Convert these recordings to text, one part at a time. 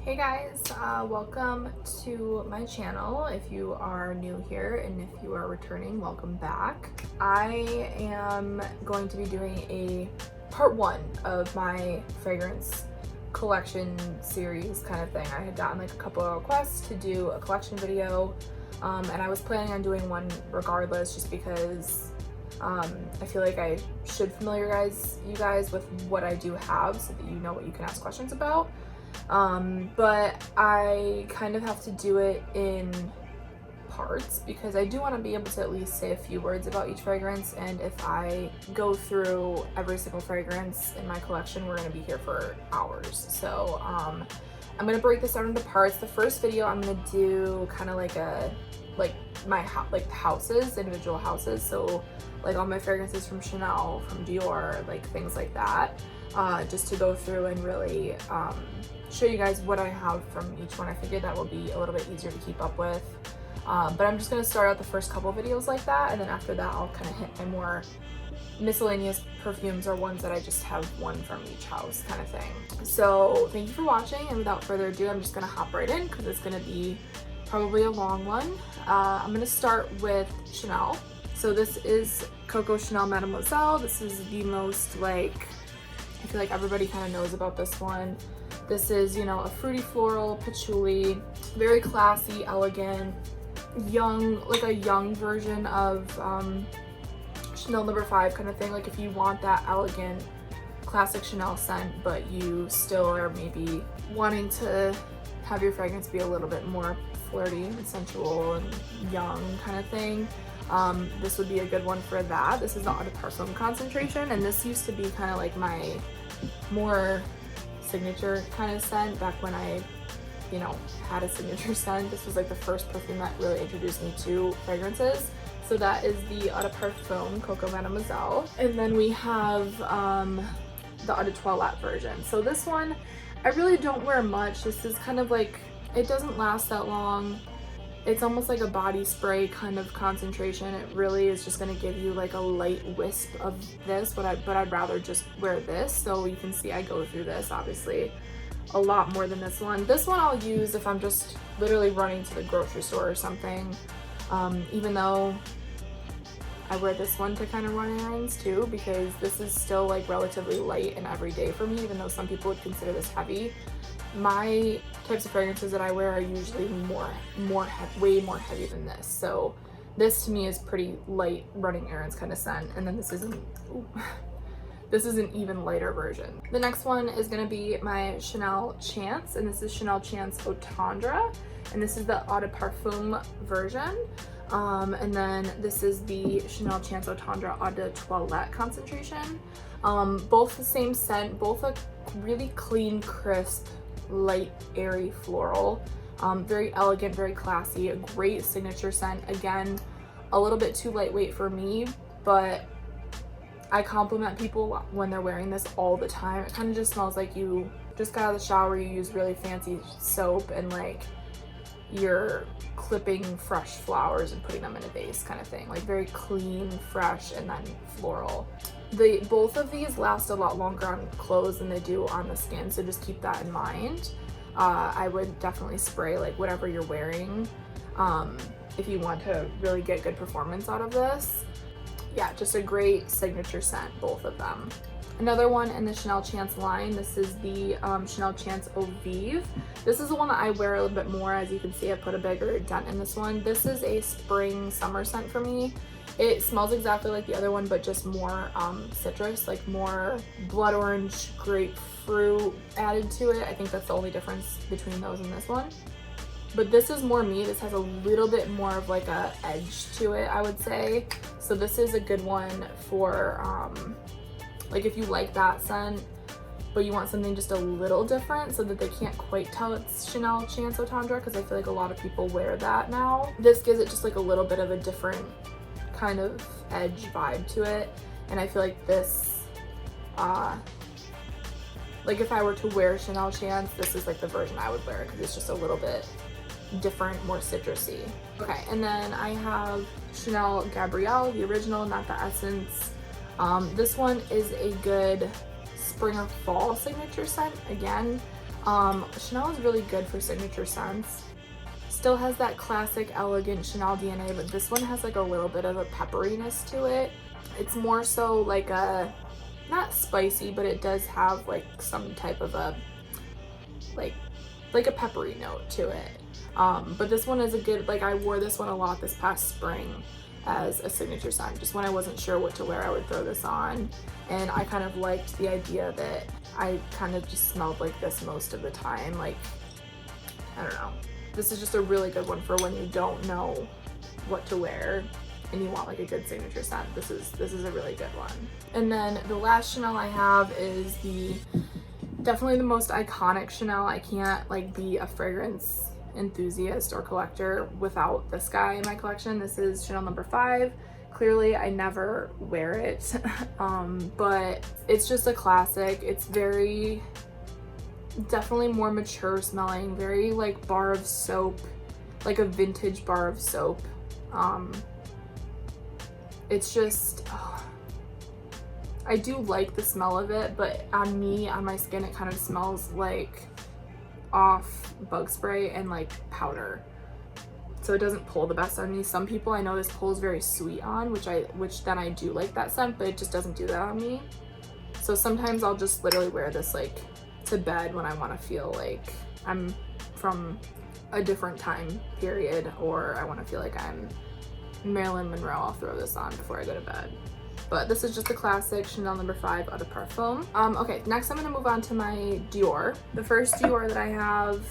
Hey guys, welcome to my channel. If you are new here and if you are returning, welcome back. I am going to be doing a part one of my fragrance collection series kind of thing. I had gotten like a couple of requests to do a collection video, and I was planning on doing one regardless just because I feel like I should familiarize you guys with what I do have so that you know what you can ask questions about. But I kind of have to do it in parts because I do want to be able to at least say a few words about each fragrance, and if I go through every single fragrance in my collection, we're going to be here for hours. So I'm going to break this down into parts. The first video I'm going to do kind of like my houses, individual houses, so like all my fragrances from Chanel, from Dior, like things like that, just to go through and really show you guys what I have from each one. I figured that will be a little bit easier to keep up with, but I'm just going to start out the first couple videos like that, and then after that I'll kind of hit my more miscellaneous perfumes or ones that I just have one from each house kind of thing. So thank you for watching, and without further ado, I'm just going to hop right in because it's going to be probably a long one. I'm going to start with Chanel. So this is Coco Chanel Mademoiselle. This is the most, like, I feel like everybody kind of knows about this one. This is, you know, a fruity floral patchouli, very classy, elegant, young, like a young version of Chanel No. 5 kind of thing. Like if you want that elegant, classic Chanel scent, but you still are maybe wanting to have your fragrance be a little bit more flirty and sensual and young kind of thing, this would be a good one for that. This is the Eau de Parfum concentration, and this used to be kind of like my more signature kind of scent back when I, you know, had a signature scent. This was like the first perfume that really introduced me to fragrances. So that is the Eau de Parfum Coco Mademoiselle. And then we have the Eau de Toilette version. So this one, I really don't wear much. This is kind of like, it doesn't last that long. It's almost like a body spray kind of concentration. It really is just going to give you like a light wisp of this, but I'd rather just wear this. So you can see I go through this obviously a lot more than this one. This one I'll use if I'm just literally running to the grocery store or something, even though I wear this one to kind of run errands too, because this is still like relatively light and everyday for me, even though some people would consider this heavy. My types of fragrances that I wear are usually way more heavy than this. So this to me is pretty light running errands kind of scent. And then this is an even lighter version. The next one is going to be my Chanel Chance, and this is Chanel Chance Eau Tendre, and this is the Eau de Parfum version. And then this is the Chanel Chance Eau Tendre Eau de Toilette concentration. Both the same scent, both a really clean, crisp, light, airy floral. Very elegant, very classy, a great signature scent. Again, a little bit too lightweight for me, but I compliment people when they're wearing this all the time. It kind of just smells like you just got out of the shower, you use really fancy soap, and like you're clipping fresh flowers and putting them in a vase kind of thing. Like very clean, fresh, and then floral. Both of these last a lot longer on clothes than they do on the skin, so just keep that in mind. I would definitely spray like whatever you're wearing if you want to really get good performance out of this. Yeah, just a great signature scent, both of them. Another one in the Chanel Chance line, this is the Chanel Chance Eau Vive. This is the one that I wear a little bit more. As you can see, I put a bigger dent in this one. This is a spring summer scent for me. It smells exactly like the other one, but just more citrus, like more blood orange, grapefruit added to it. I think that's the only difference between those and this one. But this is more me. This has a little bit more of like a edge to it, I would say. So this is a good one for like if you like that scent, but you want something just a little different so that they can't quite tell it's Chanel Chance Eau Tendre, because I feel like a lot of people wear that now. This gives it just like a little bit of a different kind of edge vibe to it, and I feel like this like if I were to wear Chanel Chance, this is like the version I would wear because it's just a little bit different, more citrusy. Okay, and then I have Chanel Gabrielle, the original, not the Essence. This one is a good spring or fall signature scent again. Chanel is really good for signature scents. Still has that classic elegant Chanel DNA, but this one has like a little bit of a pepperiness to it. It's more so like a, not spicy, but it does have like some type of a like a peppery note to it. But this one is a good, like I wore this one a lot this past spring as a signature scent. Just when I wasn't sure what to wear, I would throw this on, and I kind of liked the idea that I kind of just smelled like this most of the time. Like, I don't know. This is just a really good one for when you don't know what to wear and you want like a good signature scent. This is a really good one. And then the last Chanel I have is definitely the most iconic Chanel. I can't like be a fragrance enthusiast or collector without this guy in my collection. This is Chanel No. 5. Clearly I never wear it, but it's just a classic. It's very, definitely more mature smelling, very like bar of soap, like a vintage bar of soap. It's just, I do like the smell of it, but on me, on my skin, it kind of smells like off bug spray and like powder. So it doesn't pull the best on me. Some people I know this pulls very sweet on, which then I do like that scent, but it just doesn't do that on me. So sometimes I'll just literally wear this like to bed when I want to feel like I'm from a different time period, or I want to feel like I'm Marilyn Monroe. I'll throw this on before I go to bed. But this is just a classic Chanel No. 5 Eau de Parfum. Okay, next I'm gonna move on to my Dior. The first Dior that I have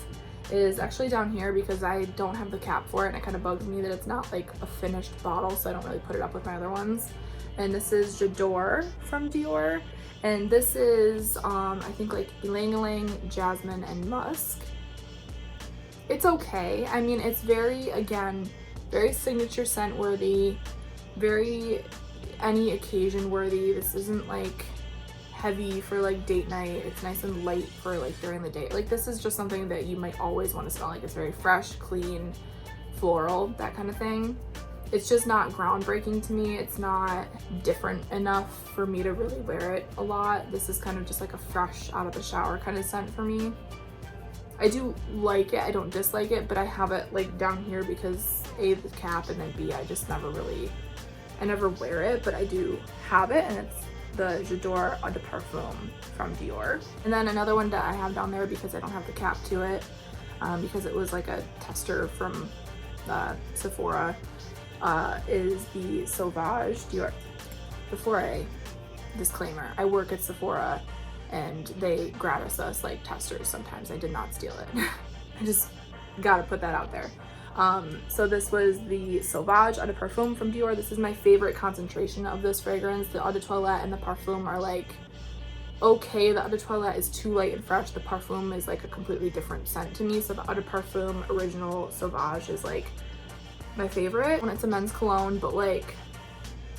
is actually down here because I don't have the cap for it, and it kind of bugs me that it's not like a finished bottle, so I don't really put it up with my other ones. And this is J'adore from Dior. And this is, I think like Ylang Ylang, Jasmine, and Musk. It's okay. I mean, it's very, again, very signature scent worthy, very any occasion worthy. This isn't like heavy for like date night. It's nice and light for like during the day. Like this is just something that you might always want to smell. Like it's very fresh, clean, floral, that kind of thing. It's just not groundbreaking to me. It's not different enough for me to really wear it a lot. This is kind of just like a fresh out of the shower kind of scent for me. I do like it, I don't dislike it, but I have it like down here because A, the cap, and then B, I just never really, I never wear it, but I do have it, and it's the J'adore Eau de Parfum from Dior. And then another one that I have down there because I don't have the cap to it, because it was like a tester from Sephora, is the Sauvage Dior. Before disclaimer, I work at Sephora and they gratis us like testers sometimes. I did not steal it. I just gotta put that out there. So this was the Sauvage Eau de Parfum from Dior. This is my favorite concentration of this fragrance. The Eau de Toilette and the Parfum are like okay. The Eau de Toilette is too light and fresh. The Parfum is like a completely different scent to me. So the Eau de Parfum original Sauvage is like my favorite when it's a men's cologne, but like,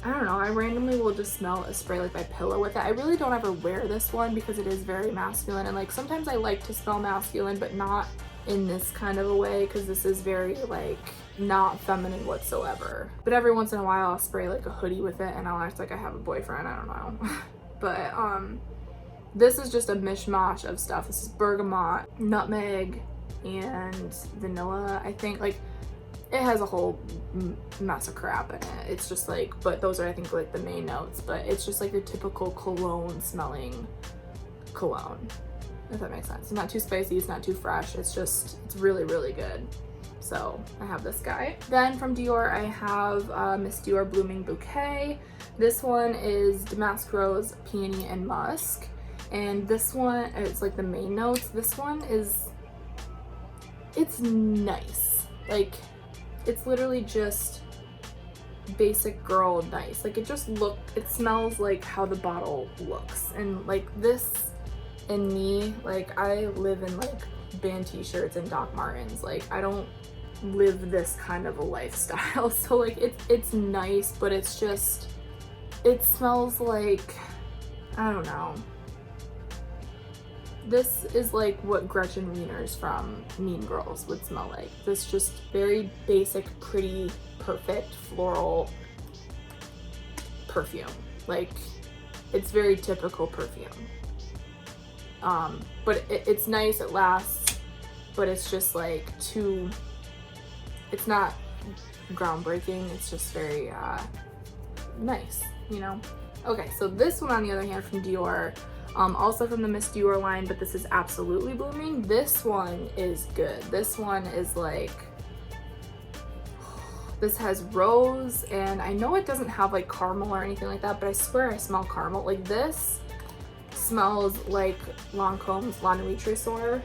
I don't know, I randomly will just smell a spray like my pillow with it. I really don't ever wear this one because it is very masculine, and like sometimes I like to smell masculine, but not in this kind of a way, because this is very like not feminine whatsoever. But every once in a while I'll spray like a hoodie with it and I'll act like I have a boyfriend, I don't know. But this is just a mishmash of stuff. This is bergamot, nutmeg, and vanilla, I think. Like it has a whole mess of crap in it. It's just like, but those are I think like the main notes, but it's just like your typical cologne smelling cologne, if that makes sense. It's not too spicy, it's not too fresh, it's really, really good. So I have this guy. Then from Dior, I have Miss Dior Blooming Bouquet. This one is Damask Rose, Peony, and Musk. And this one, it's like the main notes. This one is, it's nice. Like, it's literally just basic girl nice. Like it smells like how the bottle looks. And like this and me, like I live in like band t-shirts and Doc Martens. Like I don't live this kind of a lifestyle. So like it's nice, but it's just, it smells like, I don't know. This is like what Gretchen Wieners from Mean Girls would smell like. This just very basic, pretty, perfect, floral perfume. Like, it's very typical perfume. But it's nice, it lasts, but it's just like too, it's not groundbreaking, it's just very nice, you know? Okay, so this one on the other hand from Dior, also from the Miss Dior line, but this is Absolutely Blooming. This one is good. This one is like, this has rose, and I know it doesn't have like caramel or anything like that, but I swear I smell caramel. Like this smells like Lancome's La Nuit Trésor.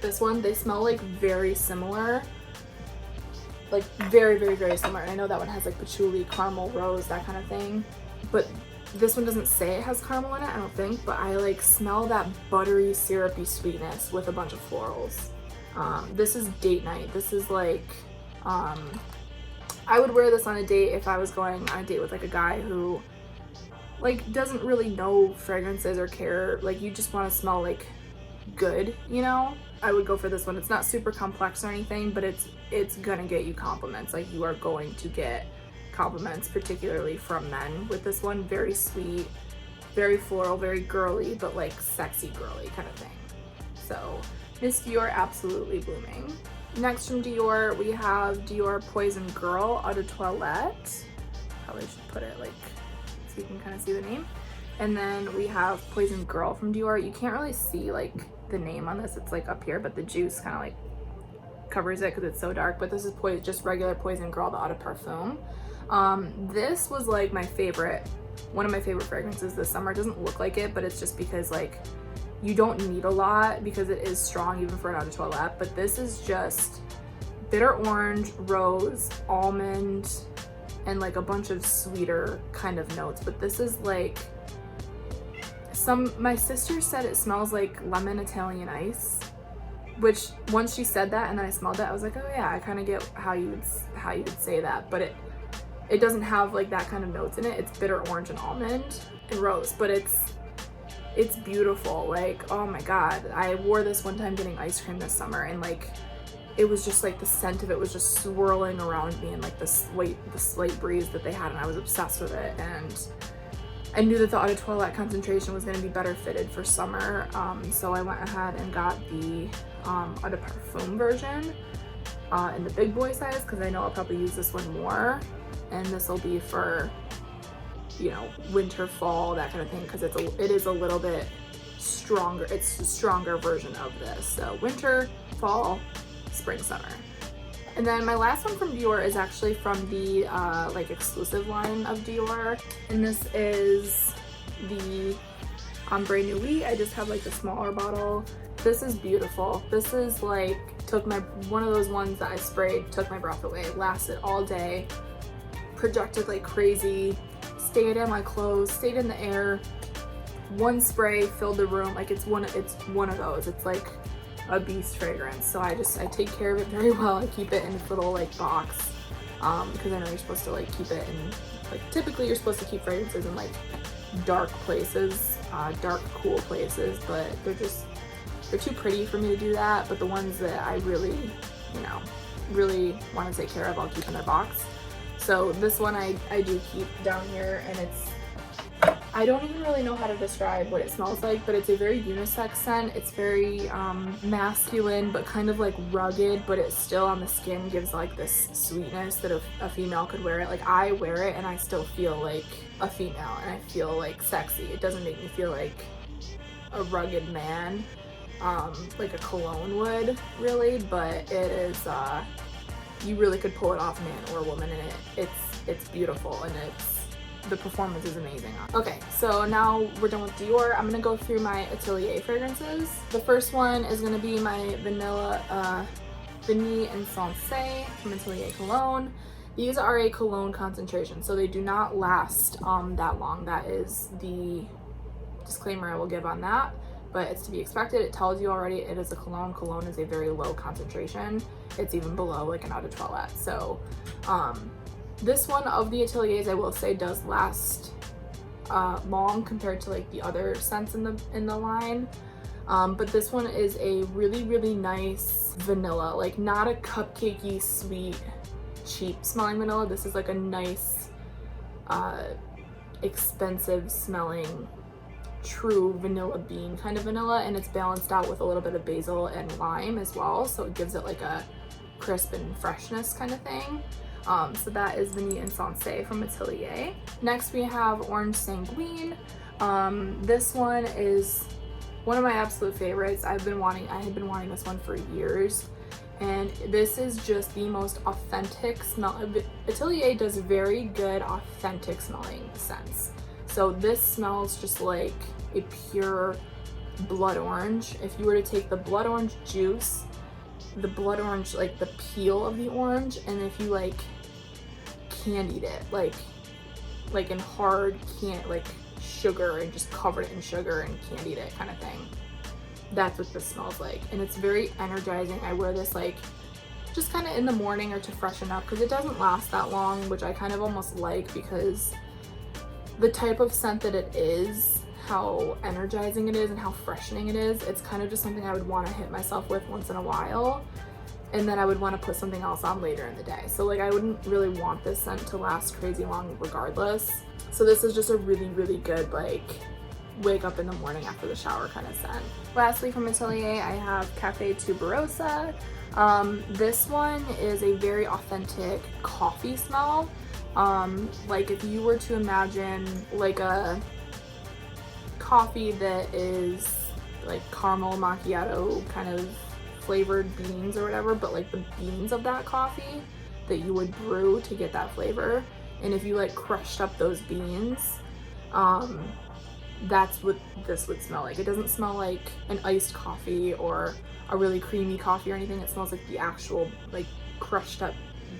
This one, they smell like very similar. Like very, very, very similar. And I know that one has like patchouli, caramel, rose, that kind of thing. But this one doesn't say it has caramel in it, I don't think, but I like smell that buttery, syrupy sweetness with a bunch of florals. This is date night. This is like, I would wear this on a date if I was going on a date with like a guy who like doesn't really know fragrances or care. Like you just want to smell like good, you know? I would go for this one. It's not super complex or anything, but it's gonna get you compliments. Like you are going to get compliments, particularly from men with this one. Very sweet, very floral, very girly, but like sexy girly kind of thing. So Miss Dior Absolutely Blooming. Next from Dior, we have Dior Poison Girl Eau de Toilette. Probably should put it like so you can kind of see the name. And then we have Poison Girl from Dior. You can't really see like the name on this, it's like up here, but the juice kind of like covers it because it's so dark. But this is just regular Poison Girl, the Eau de Parfum. This was like my favorite, one of my favorite fragrances this summer. It doesn't look like it, but it's just because like you don't need a lot because it is strong even for an Eau de Toilette. But this is just bitter orange, rose, almond, and like a bunch of sweeter kind of notes. But this is like my sister said it smells like lemon Italian ice, which once she said that and then I smelled it, I was like, oh yeah, I kind of get how you would say that. But it doesn't have like that kind of notes in it. It's bitter orange and almond and rose, but it's beautiful. Like, oh my god, I wore this one time getting ice cream this summer, and like it was just like the scent of it was just swirling around me, and like the slight breeze that they had, and I was obsessed with it. And I knew that the Eau de Toilette concentration was going to be better fitted for summer, so I went ahead and got the Eau de Parfum version in the big boy size, because I know I'll probably use this one more, and this will be for, you know, winter, fall, that kind of thing, because it is a little bit stronger. It's a stronger version of this. So winter, fall, spring, summer. And then my last one from Dior is actually from the like exclusive line of Dior, and this is the Ombre Nuit. I just have like the smaller bottle. This is beautiful. This is like one of those ones that I sprayed, took my breath away, lasted all day, projected like crazy, stayed in my clothes, stayed in the air. One spray filled the room. Like it's one of those. It's like a beast fragrance. So I take care of it very well. I keep it in this little like box because I know you're supposed to like keep it in, like typically you're supposed to keep fragrances in like dark places, dark cool places, but they're too pretty for me to do that. But the ones that I really, you know, really want to take care of, I'll keep in their box. So this one I do keep down here, and I don't even really know how to describe what it smells like, but it's a very unisex scent. It's very masculine, but kind of like rugged, but it still on the skin gives like this sweetness that a female could wear it. Like I wear it and I still feel like a female, and I feel like sexy. It doesn't make me feel like a rugged man, like a cologne would really, but it is, you really could pull it off man or woman, and it's beautiful, and the performance is amazing. Okay, so now we're done with Dior. I'm gonna go through my Atelier fragrances. The first one is gonna be my Vanilla Vanille Insensé from Atelier Cologne. These are a cologne concentration, so they do not last that long. That is the disclaimer I will give on that, but it's to be expected. It tells you already it is a cologne. Cologne is a very low concentration. It's even below like an Eau de Toilette. So this one of the Ateliers, I will say, does last long compared to like the other scents in the line. But this one is a really, really nice vanilla, like not a cupcakey, sweet, cheap smelling vanilla. This is like a nice, expensive smelling true vanilla bean kind of vanilla, and it's balanced out with a little bit of basil and lime as well, so it gives it like a crisp and freshness kind of thing. So that is Vanille Insensé from Atelier. Next we have Orange Sanguine. This one is one of my absolute favorites. I had been wanting this one for years, and this is just the most authentic smell. Atelier does very good authentic smelling scents. So this smells just like a pure blood orange. If you were to take the blood orange juice, the blood orange, like the peel of the orange, and if you like candied it, like in hard like sugar, and just covered it in sugar and candied it kind of thing, that's what this smells like. And it's very energizing. I wear this like just kind of in the morning or to freshen up, because it doesn't last that long, which I kind of almost like, because the type of scent that it is, how energizing it is and how freshening it is, it's kind of just something I would want to hit myself with once in a while, and then I would want to put something else on later in the day. So like I wouldn't really want this scent to last crazy long regardless. So this is just a really, really good like wake up in the morning after the shower kind of scent. Lastly from Atelier, I have Cafe Tuberosa. This one is a very authentic coffee smell. Like if you were to imagine like a coffee that is like caramel macchiato kind of flavored beans or whatever, but like the beans of that coffee that you would brew to get that flavor, and if you like crushed up those beans, that's what this would smell like. It doesn't smell like an iced coffee or a really creamy coffee or anything. It smells like the actual like crushed up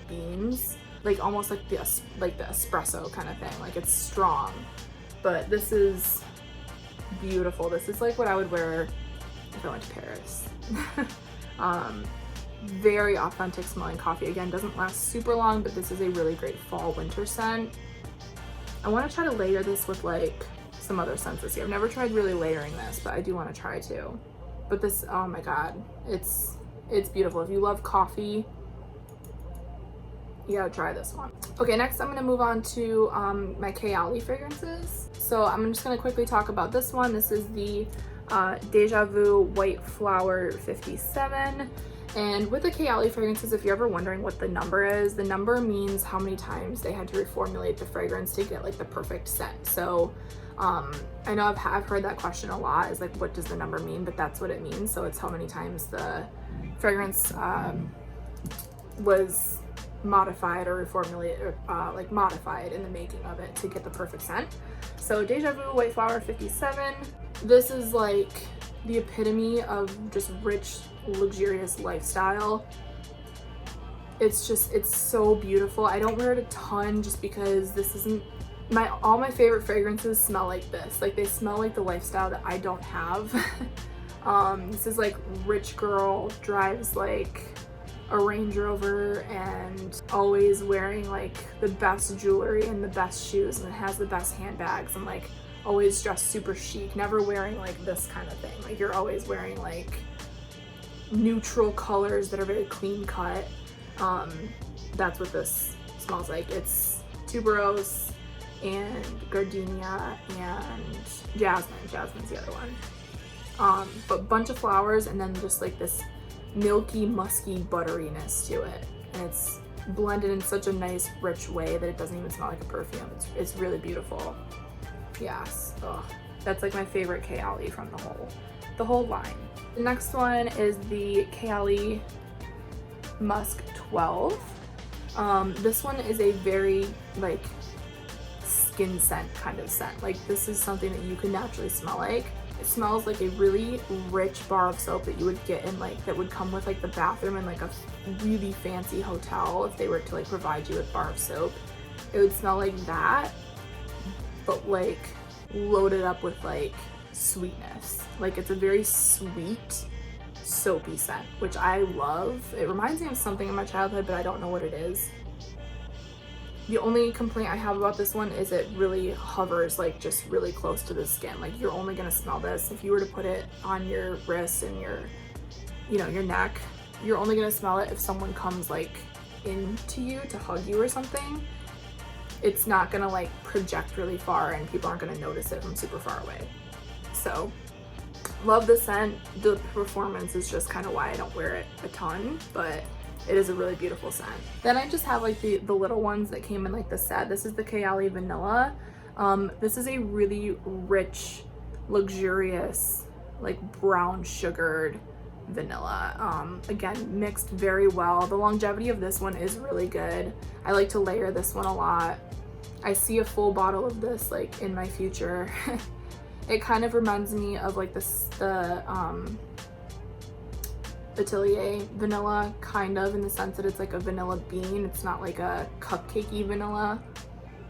beans, like almost like the espresso kind of thing. Like it's strong, but this is beautiful. This is like what I would wear if I went to Paris. Very authentic smelling coffee. Again, doesn't last super long, but this is a really great fall winter scent. I want to try to layer this with like some other scents this year. I've never tried really layering this, but I do want to try to. But this, oh my god, it's beautiful. If you love coffee, you gotta try this one. Okay, next I'm gonna move on to my Kayali fragrances. So I'm just gonna quickly talk about this one. This is the Deja Vu White Flower 57. And with the Kayali fragrances, if you're ever wondering what the number is, the number means how many times they had to reformulate the fragrance to get like the perfect scent. So I know I've heard that question a lot, is like, what does the number mean? But that's what it means. So it's how many times the fragrance was modified or reformulated, or like modified in the making of it to get the perfect scent. So Deja Vu White Flower 57, this is like the epitome of just rich, luxurious lifestyle. It's so beautiful. I don't wear it a ton just because this isn't all my favorite fragrances smell like this. Like they smell like the lifestyle that I don't have. This is like rich girl drives like a Range Rover and always wearing like the best jewelry and the best shoes, and it has the best handbags, and like always dressed super chic, never wearing like this kind of thing. Like you're always wearing like neutral colors that are very clean cut. That's what this smells like. It's tuberose and gardenia and jasmine. Jasmine's the other one. But bunch of flowers, and then just like this milky, musky butteriness to it. And it's blended in such a nice, rich way that it doesn't even smell like a perfume. It's really beautiful. Yes. Ugh. That's like my favorite Kayali from the whole line. The next one is the Kayali Musk 12. This one is a very like skin scent kind of scent. Like this is something that you can naturally smell like. It smells like a really rich bar of soap that you would get in like, that would come with like the bathroom in like a really fancy hotel if they were to like provide you with bar of soap. It would smell like that, but like loaded up with like sweetness. Like it's a very sweet, soapy scent, which I love. It reminds me of something in my childhood, but I don't know what it is. The only complaint I have about this one is it really hovers like just really close to the skin. Like you're only gonna smell this if you were to put it on your wrist and your, you know, your neck. You're only gonna smell it if someone comes like into you to hug you or something. It's not gonna like project really far and people aren't gonna notice it from super far away. So love the scent. The performance is just kind of why I don't wear it a ton, but it is a really beautiful scent. Then I just have like the little ones that came in like the set. This is the Kayali Vanilla. This is a really rich, luxurious, like brown sugared vanilla. Again, mixed very well. The longevity of this one is really good. I like to layer this one a lot. I see a full bottle of this like in my future. It kind of reminds me of like the Atelier vanilla, kind of, in the sense that it's like a vanilla bean. It's not like a cupcakey vanilla,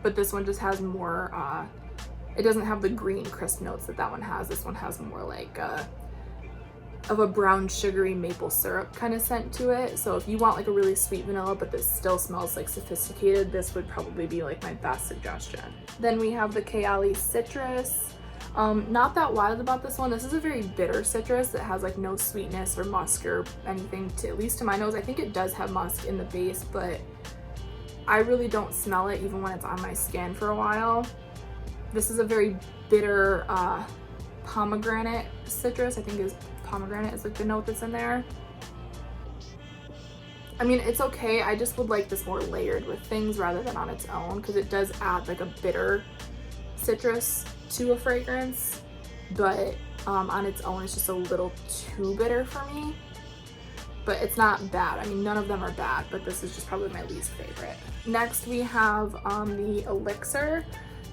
but this one just has more, it doesn't have the green crisp notes that one has. This one has more like of a brown sugary maple syrup kind of scent to it. So if you want like a really sweet vanilla but this still smells like sophisticated, this would probably be like my best suggestion. Then we have the Kayali Citrus. Not that wild about this one. This is a very bitter citrus that has like no sweetness or musk or anything, at least to my nose. I think it does have musk in the base, but I really don't smell it even when it's on my skin for a while. This is a very bitter pomegranate citrus. I think is pomegranate is like the note that's in there. I mean, it's okay. I just would like this more layered with things rather than on its own, because it does add like a bitter citrus to a fragrance, but on its own it's just a little too bitter for me. But it's not bad. I mean, none of them are bad, but this is just probably my least favorite. Next we have the Elixir.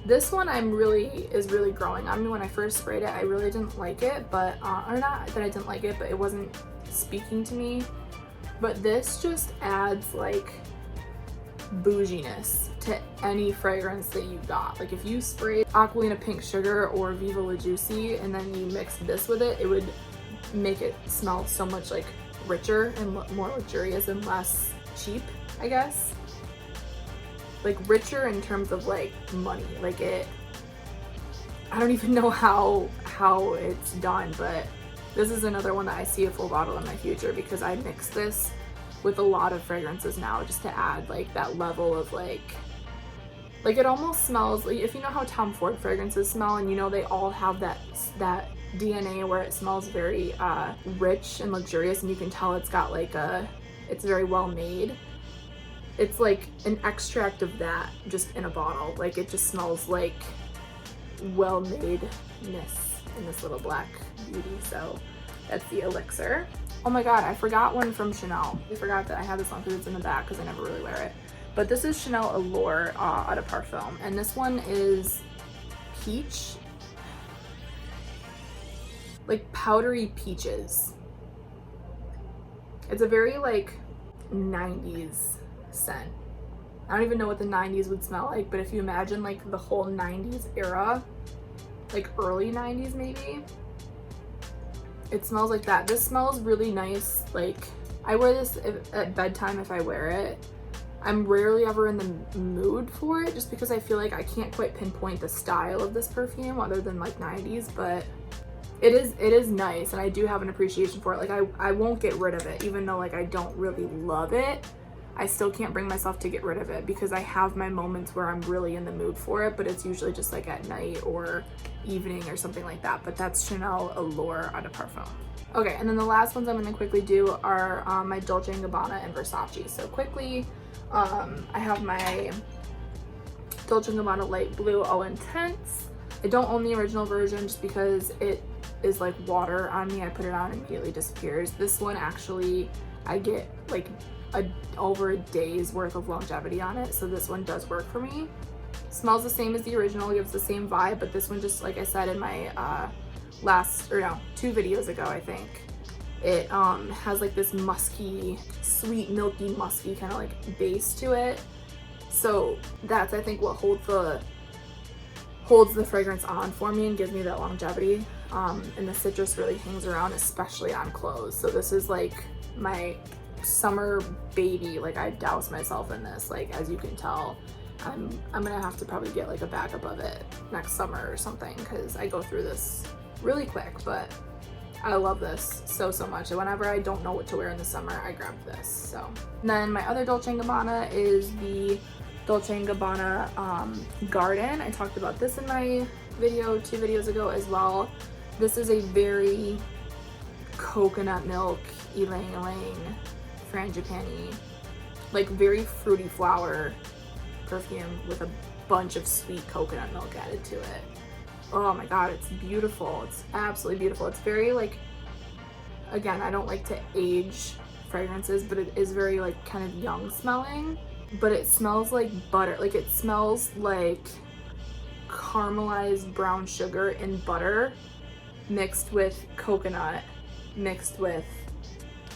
This one is really growing on me. When I first sprayed it, I really didn't like it, but or not that I didn't like it, but it wasn't speaking to me. But this just adds like bouginess to any fragrance that you got. Like if you sprayed Aqualina Pink Sugar or Viva La Juicy and then you mixed this with it, it would make it smell so much like richer and more luxurious and less cheap, I guess. Like richer in terms of like money. Like I don't even know how it's done, but this is another one that I see a full bottle in my future, because I mix this with a lot of fragrances now just to add like that level of like it almost smells like, if you know how Tom Ford fragrances smell, and you know they all have that DNA where it smells very rich and luxurious, and you can tell it's got like it's very well made. It's like an extract of that just in a bottle. Like it just smells like well-made-ness in this little black beauty. So that's the Elixir. Oh my god, I forgot one from Chanel. I forgot that I have this one because it's in the back because I never really wear it. But this is Chanel Allure Eau de Parfum, and this one is peach, like powdery peaches. It's a very like 90s scent. I don't even know what the 90s would smell like, but if you imagine like the whole 90s era, like early 90s maybe, it smells like that. This smells really nice. Like I wear this at bedtime if I wear it. I'm rarely ever in the mood for it just because I feel like I can't quite pinpoint the style of this perfume other than like 90s, but it is nice, and I do have an appreciation for it. Like I won't get rid of it, even though like I don't really love it. I still can't bring myself to get rid of it because I have my moments where I'm really in the mood for it, but it's usually just like at night or evening or something like that. But that's Chanel Allure Eau de Parfum. Okay, and then the last ones I'm going to quickly do are my Dolce & Gabbana and Versace. So quickly, I have my Dolce & Gabbana Light Blue Eau Intense. I don't own the original version just because it is like water on me. I put it on, it immediately disappears. This one actually, I get like over a day's worth of longevity on it, so this one does work for me. Smells the same as the original, gives the same vibe, but this one, just like I said in my two videos ago, I think, it has like this musky, sweet, milky, musky kind of like base to it. So that's, I think, what holds the fragrance on for me and gives me that longevity. And the citrus really hangs around, especially on clothes. So this is like my summer baby. Like I douse myself in this, like as you can tell. I'm gonna have to probably get like a backup of it next summer or something, because I go through this really quick, but I love this so much. And whenever I don't know what to wear in the summer, I grab this. So and then my other Dolce & Gabbana is the Dolce & Gabbana Garden. I talked about this in my video 2 videos ago as well. This is a very coconut milk, ylang ylang, frangipani, like very fruity flower perfume with a bunch of sweet coconut milk added to it. Oh my god, it's beautiful. It's absolutely beautiful. It's very like, again, I don't like to age fragrances, but it is very like kind of young smelling, but it smells like butter. Like it smells like caramelized brown sugar in butter mixed with coconut, mixed with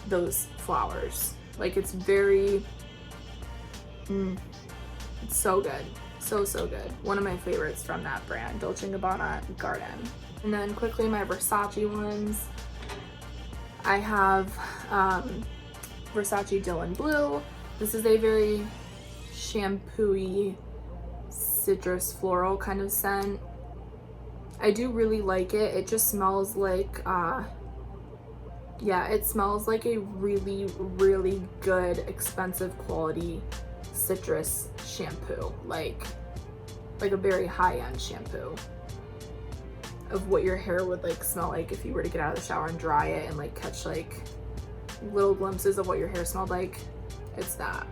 those flowers. Like it's very, it's so good. So good. One of my favorites from that brand, Dolce Gabbana Garden. And then quickly my Versace ones. I have Versace Dylan Blue. This is a very shampoo-y, citrus floral kind of scent. I do really like it. It just smells like, yeah, it smells like a really, really good, expensive quality citrus shampoo. Like a very high-end shampoo of what your hair would like smell like if you were to get out of the shower and dry it and like catch like little glimpses of what your hair smelled like. It's that.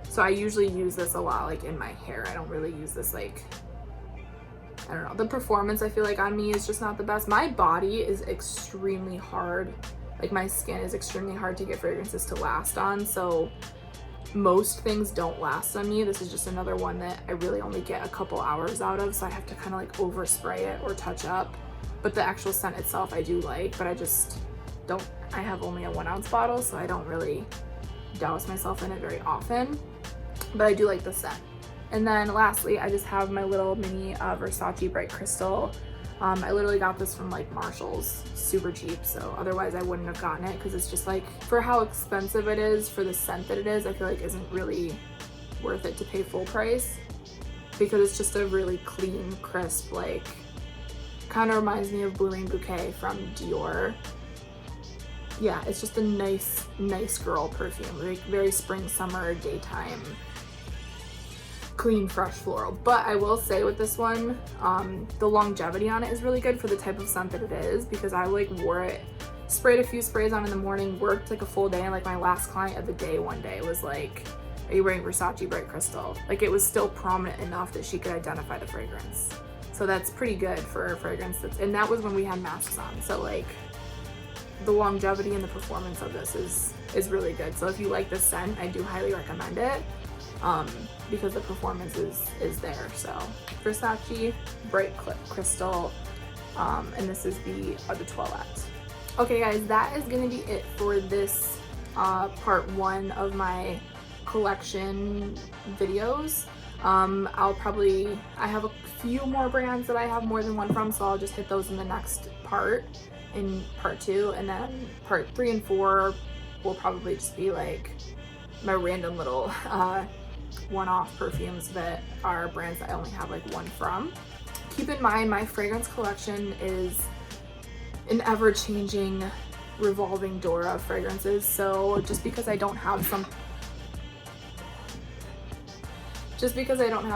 So I usually use this a lot like in my hair. I don't really use this like, I don't know. The performance I feel like on me is just not the best. My body is extremely hard. Like my skin is extremely hard to get fragrances to last on. So most things don't last on me. This is just another one that I really only get a couple hours out of, so I have to kind of like overspray it or touch up. But the actual scent itself I do like, but I just don't, I have only a 1 ounce bottle, so I don't really douse myself in it very often, but I do like the scent. And then lastly, I just have my little mini Versace Bright Crystal. I literally got this from like Marshall's, super cheap, so otherwise I wouldn't have gotten it, because it's just like, for how expensive it is, for the scent that it is, I feel like isn't really worth it to pay full price, because it's just a really clean, crisp, like, kind of reminds me of Blooming Bouquet from Dior. Yeah, it's just a nice girl perfume, like very spring, summer, daytime, clean, fresh floral. But I will say with this one, the longevity on it is really good for the type of scent that it is, because I like wore it, sprayed a few sprays on in the morning, worked like a full day, and like my last client of the day one day was like, are you wearing Versace Bright Crystal? Like it was still prominent enough that she could identify the fragrance. So that's pretty good for a fragrance that's, and that was when we had masks on. So like the longevity and the performance of this is really good. So if you like this scent, I do highly recommend it. Because the performance is there. So Versace Bright Crystal, and this is the toilette. Okay guys, that is gonna be it for this part 1 of my collection videos. I have a few more brands that I have more than one from, so I'll just hit those in the next part, in part 2, and then part 3 and 4 will probably just be like my random little one-off perfumes that are brands that I only have like one from. Keep in mind, my fragrance collection is an ever-changing revolving door of fragrances, so just because I don't have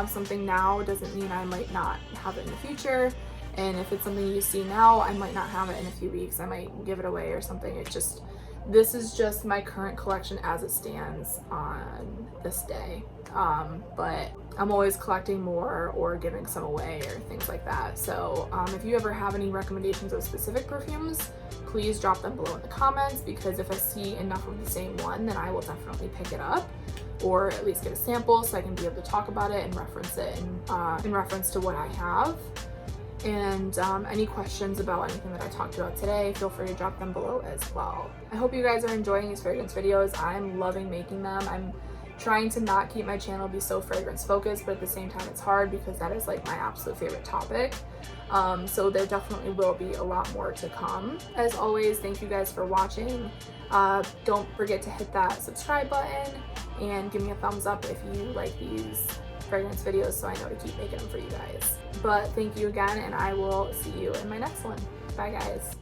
something now doesn't mean I might not have it in the future. And if it's something you see now, I might not have it in a few weeks. I might give it away or something. It's just, this is just my current collection as it stands on this day. But I'm always collecting more or giving some away or things like that. So if you ever have any recommendations of specific perfumes, please drop them below in the comments, because if I see enough of the same one, then I will definitely pick it up, or at least get a sample so I can be able to talk about it and reference it in reference to what I have. And any questions about anything that I talked about today, feel free to drop them below as well. I hope you guys are enjoying these fragrance videos. I'm loving making them. I'm trying to not keep my channel be so fragrance focused, but at the same time it's hard because that is like my absolute favorite topic. So there definitely will be a lot more to come. As always, thank you guys for watching. Don't forget to hit that subscribe button and give me a thumbs up if you like these fragrance videos so I know to keep making them for you guys. But thank you again, and I will see you in my next one. Bye guys.